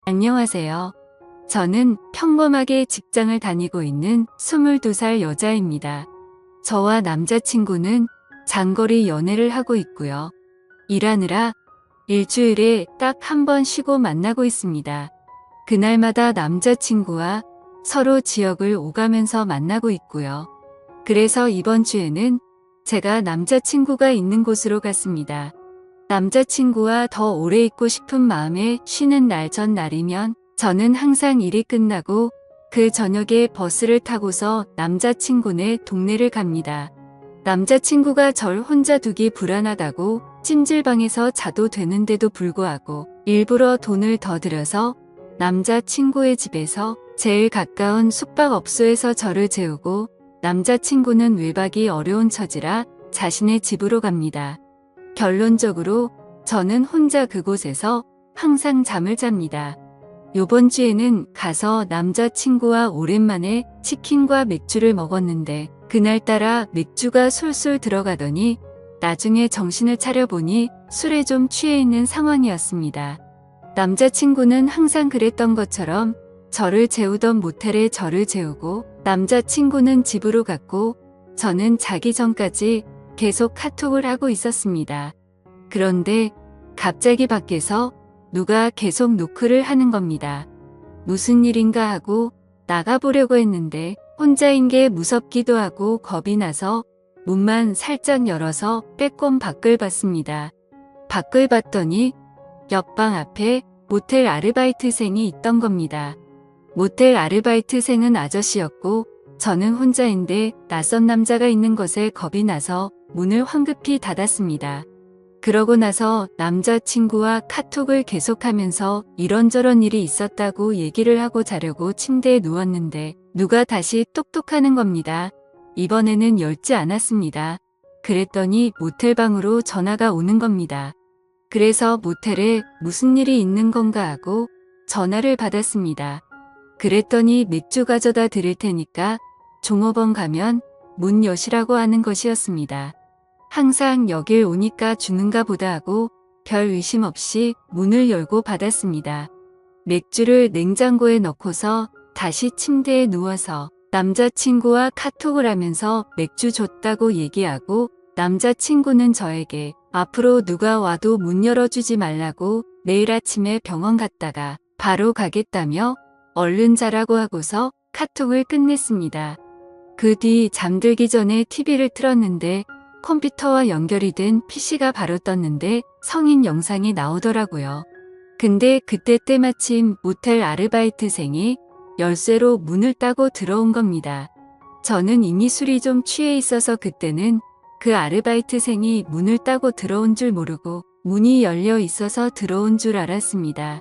안녕하세요. 저는 평범하게 직장을 다니고 있는 22살 여자입니다. 저와 남자친구는 장거리 연애를 하고 있고요. 일하느라 일주일에 딱 한 번 쉬고 만나고 있습니다. 그날마다 남자친구와 서로 지역을 오가면서 만나고 있고요. 그래서 이번 주에는 제가 남자친구가 있는 곳으로 갔습니다. 남자친구와 더 오래 있고 싶은 마음에 쉬는 날 전날이면 저는 항상 일이 끝나고 그 저녁에 버스를 타고서 남자친구네 동네를 갑니다. 남자친구가 절 혼자 두기 불안하다고 찜질방에서 자도 되는데도 불구하고 일부러 돈을 더 들여서 남자친구의 집에서 제일 가까운 숙박업소에서 저를 재우고 남자친구는 외박이 어려운 처지라 자신의 집으로 갑니다. 결론적으로 저는 혼자 그곳에서 항상 잠을 잡니다. 요번 주에는 가서 남자친구와 오랜만에 치킨과 맥주를 먹었는데 그날따라 맥주가 술술 들어가더니 나중에 정신을 차려보니 술에 좀 취해 있는 상황이었습니다. 남자친구는 항상 그랬던 것처럼 저를 재우던 모텔에 저를 재우고 남자친구는 집으로 갔고 저는 자기 전까지 계속 카톡을 하고 있었습니다. 그런데 갑자기 밖에서 누가 계속 노크를 하는 겁니다. 무슨 일인가 하고 나가보려고 했는데 혼자인 게 무섭기도 하고 겁이 나서 문만 살짝 열어서 빼꼼 밖을 봤습니다. 밖을 봤더니 옆방 앞에 모텔 아르바이트생이 있던 겁니다. 모텔 아르바이트생은 아저씨였고 저는 혼자인데 낯선 남자가 있는 것에 겁이 나서 문을 황급히 닫았습니다. 그러고 나서 남자친구와 카톡을 계속하면서 이런저런 일이 있었다고 얘기를 하고 자려고 침대에 누웠는데 누가 다시 똑똑하는 겁니다. 이번에는 열지 않았습니다. 그랬더니 모텔방으로 전화가 오는 겁니다. 그래서 모텔에 무슨 일이 있는 건가 하고 전화를 받았습니다. 그랬더니 맥주 가져다 드릴 테니까 종업원 가면 문 여시라고 하는 것이었습니다. 항상 여길 오니까 주는가 보다 하고 별 의심 없이 문을 열고 받았습니다. 맥주를 냉장고에 넣고서 다시 침대에 누워서 남자친구와 카톡을 하면서 맥주 줬다고 얘기하고 남자친구는 저에게 앞으로 누가 와도 문 열어주지 말라고 내일 아침에 병원 갔다가 바로 가겠다며 얼른 자라고 하고서 카톡을 끝냈습니다. 그 뒤 잠들기 전에 TV를 틀었는데 컴퓨터와 연결이 된 PC가 바로 떴는데 성인 영상이 나오더라고요. 근데 그때 때마침 모텔 아르바이트생이 열쇠로 문을 따고 들어온 겁니다. 저는 이미 술이 좀 취해 있어서 그때는 그 아르바이트생이 문을 따고 들어온 줄 모르고 문이 열려 있어서 들어온 줄 알았습니다.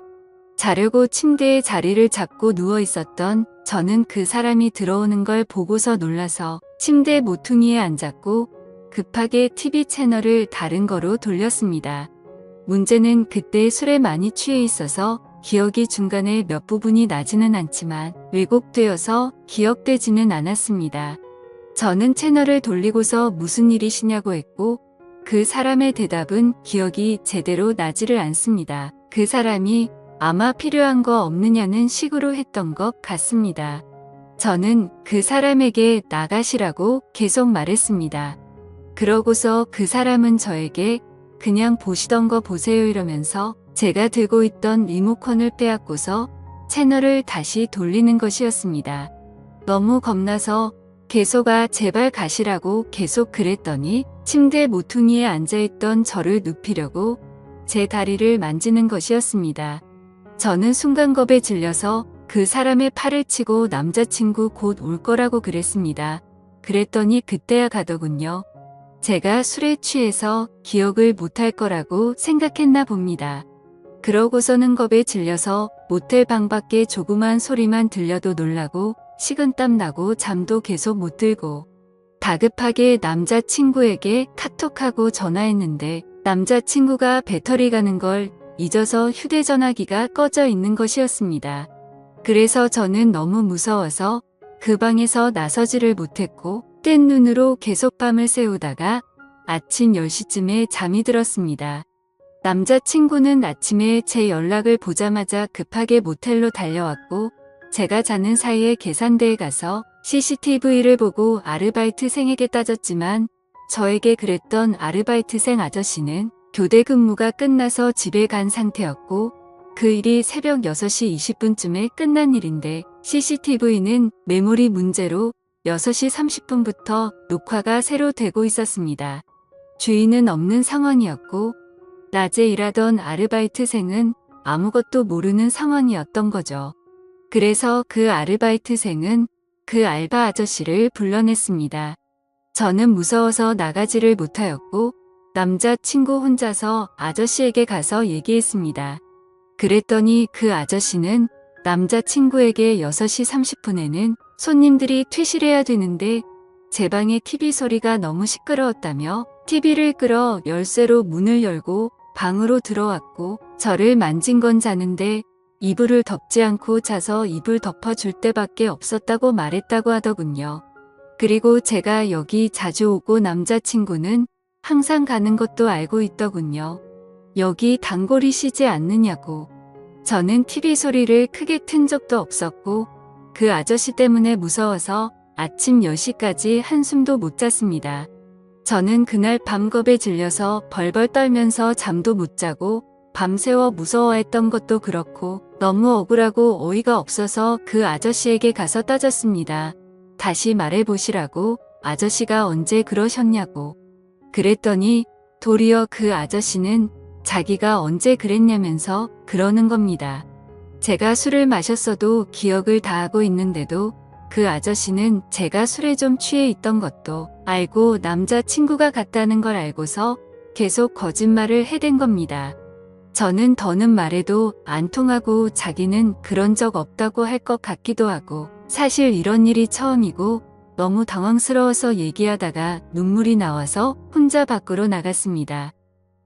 자려고 침대에 자리를 잡고 누워 있었던 저는 그 사람이 들어오는 걸 보고서 놀라서 침대 모퉁이에 앉았고 급하게 TV 채널을 다른 거로 돌렸습니다. 문제는 그때 술에 많이 취해 있어서 기억이 중간에 몇 부분이 나지는 않지만 왜곡되어서 기억되지는 않았습니다. 저는 채널을 돌리고서 무슨 일이시냐고 했고 그 사람의 대답은 기억이 제대로 나지를 않습니다. 그 사람이 아마 필요한 거 없느냐는 식으로 했던 것 같습니다. 저는 그 사람에게 나가시라고 계속 말했습니다. 그러고서 그 사람은 저에게 그냥 보시던 거 보세요 이러면서 제가 들고 있던 리모컨을 빼앗고서 채널을 다시 돌리는 것이었습니다. 너무 겁나서 계속 제발 가시라고 계속 그랬더니 침대 모퉁이에 앉아있던 저를 눕히려고 제 다리를 만지는 것이었습니다. 저는 순간 겁에 질려서 그 사람의 팔을 치고 남자친구 곧 올 거라고 그랬습니다. 그랬더니 그때야 가더군요. 제가 술에 취해서 기억을 못할 거라고 생각했나 봅니다. 그러고서는 겁에 질려서 모텔 방 밖에 조그만 소리만 들려도 놀라고 식은땀 나고 잠도 계속 못 들고 다급하게 남자친구에게 카톡하고 전화했는데 남자친구가 배터리 가는 걸 잊어서 휴대전화기가 꺼져 있는 것이었습니다. 그래서 저는 너무 무서워서 그 방에서 나서지를 못했고 뗀 눈으로 계속 밤을 새우다가 아침 10시쯤에 잠이 들었습니다. 남자친구는 아침에 제 연락을 보자마자 급하게 모텔로 달려왔고 제가 자는 사이에 계산대에 가서 CCTV를 보고 아르바이트생에게 따졌지만 저에게 그랬던 아르바이트생 아저씨는 교대 근무가 끝나서 집에 간 상태였고 그 일이 새벽 6시 20분쯤에 끝난 일인데 CCTV는 메모리 문제로 6시 30분부터 녹화가 새로 되고 있었습니다. 주인은 없는 상황이었고 낮에 일하던 아르바이트생은 아무것도 모르는 상황이었던 거죠. 그래서 그 아르바이트생은 그 알바 아저씨를 불러냈습니다. 저는 무서워서 나가지를 못하였고 남자친구 혼자서 아저씨에게 가서 얘기했습니다. 그랬더니 그 아저씨는 남자친구에게 6시 30분에는 손님들이 퇴실해야 되는데 제 방의 TV 소리가 너무 시끄러웠다며 TV를 끌어 열쇠로 문을 열고 방으로 들어왔고 저를 만진 건 자는데 이불을 덮지 않고 자서 이불 덮어줄 때밖에 없었다고 말했다고 하더군요. 그리고 제가 여기 자주 오고 남자친구는 항상 가는 것도 알고 있더군요. 여기 단골이 쉬지 않느냐고. 저는 TV 소리를 크게 튼 적도 없었고 그 아저씨 때문에 무서워서 아침 10시까지 한숨도 못 잤습니다. 저는 그날 밤겁에 질려서 벌벌 떨면서 잠도 못 자고 밤새워 무서워했던 것도 그렇고 너무 억울하고 어이가 없어서 그 아저씨에게 가서 따졌습니다. 다시 말해보시라고. 아저씨가 언제 그러셨냐고. 그랬더니 도리어 그 아저씨는 자기가 언제 그랬냐면서 그러는 겁니다. 제가 술을 마셨어도 기억을 다 하고 있는데도 그 아저씨는 제가 술에 좀 취해 있던 것도 알고 남자친구가 갔다는 걸 알고서 계속 거짓말을 해댄 겁니다. 저는 더는 말해도 안 통하고 자기는 그런 적 없다고 할 것 같기도 하고 사실 이런 일이 처음이고 너무 당황스러워서 얘기하다가 눈물이 나와서 혼자 밖으로 나갔습니다.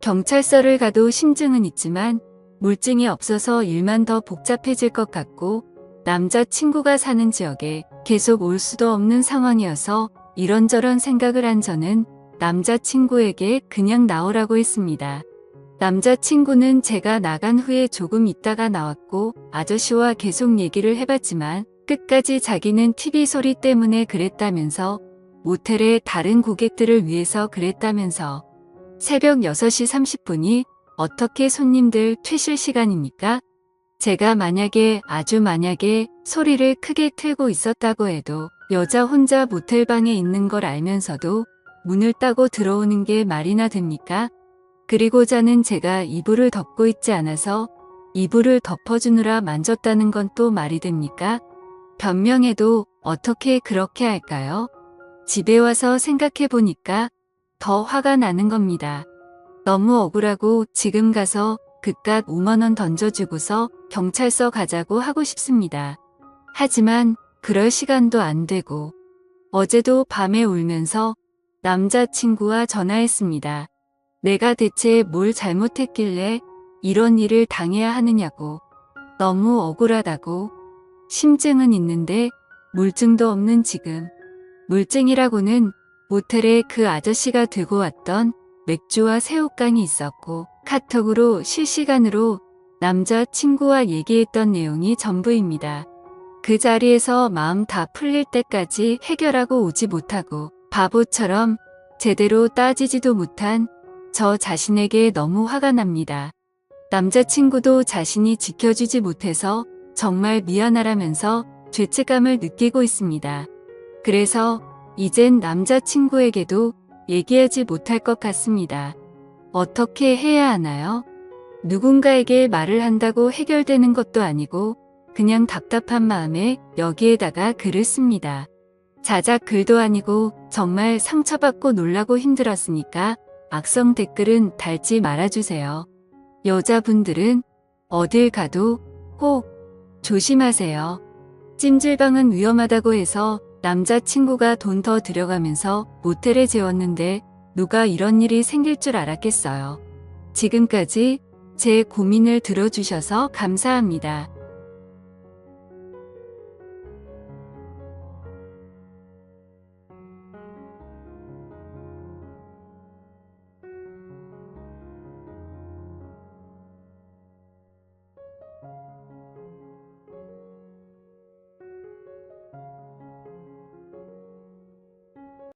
경찰서를 가도 심증은 있지만 물증이 없어서 일만 더 복잡해질 것 같고 남자친구가 사는 지역에 계속 올 수도 없는 상황이어서 이런저런 생각을 한 저는 남자친구에게 그냥 나오라고 했습니다. 남자친구는 제가 나간 후에 조금 있다가 나왔고 아저씨와 계속 얘기를 해봤지만 끝까지 자기는 TV 소리 때문에 그랬다면서 모텔에 다른 고객들을 위해서 그랬다면서 새벽 6시 30분이 어떻게 손님들 퇴실 시간입니까? 제가 만약에 아주 만약에 소리를 크게 틀고 있었다고 해도 여자 혼자 모텔방에 있는 걸 알면서도 문을 따고 들어오는 게 말이나 됩니까? 그리고 자는 제가 이불을 덮고 있지 않아서 이불을 덮어주느라 만졌다는 건 또 말이 됩니까? 변명해도 어떻게 그렇게 할까요? 집에 와서 생각해보니까 더 화가 나는 겁니다. 너무 억울하고 지금 가서 그깟 5만 원 던져주고서 경찰서 가자고 하고 싶습니다. 하지만 그럴 시간도 안 되고 어제도 밤에 울면서 남자친구와 전화했습니다. 내가 대체 뭘 잘못했길래 이런 일을 당해야 하느냐고. 너무 억울하다고. 심증은 있는데 물증도 없는 지금. 물증이라고는 모텔에 그 아저씨가 들고 왔던 맥주와 새우깡이 있었고 카톡으로 실시간으로 남자친구와 얘기했던 내용이 전부입니다. 그 자리에서 마음 다 풀릴 때까지 해결하고 오지 못하고 바보처럼 제대로 따지지도 못한 저 자신에게 너무 화가 납니다. 남자친구도 자신이 지켜주지 못해서 정말 미안하라면서 죄책감을 느끼고 있습니다. 그래서 이젠 남자친구에게도 얘기하지 못할 것 같습니다. 어떻게 해야 하나요? 누군가에게 말을 한다고 해결되는 것도 아니고 그냥 답답한 마음에 여기에다가 글을 씁니다. 자작 글도 아니고 정말 상처받고 놀라고 힘들었으니까 악성 댓글은 달지 말아주세요. 여자분들은 어딜 가도 꼭 조심하세요. 찜질방은 위험하다고 해서 남자친구가 돈 더 들여가면서 모텔에 재웠는데 누가 이런 일이 생길 줄 알았겠어요. 지금까지 제 고민을 들어주셔서 감사합니다.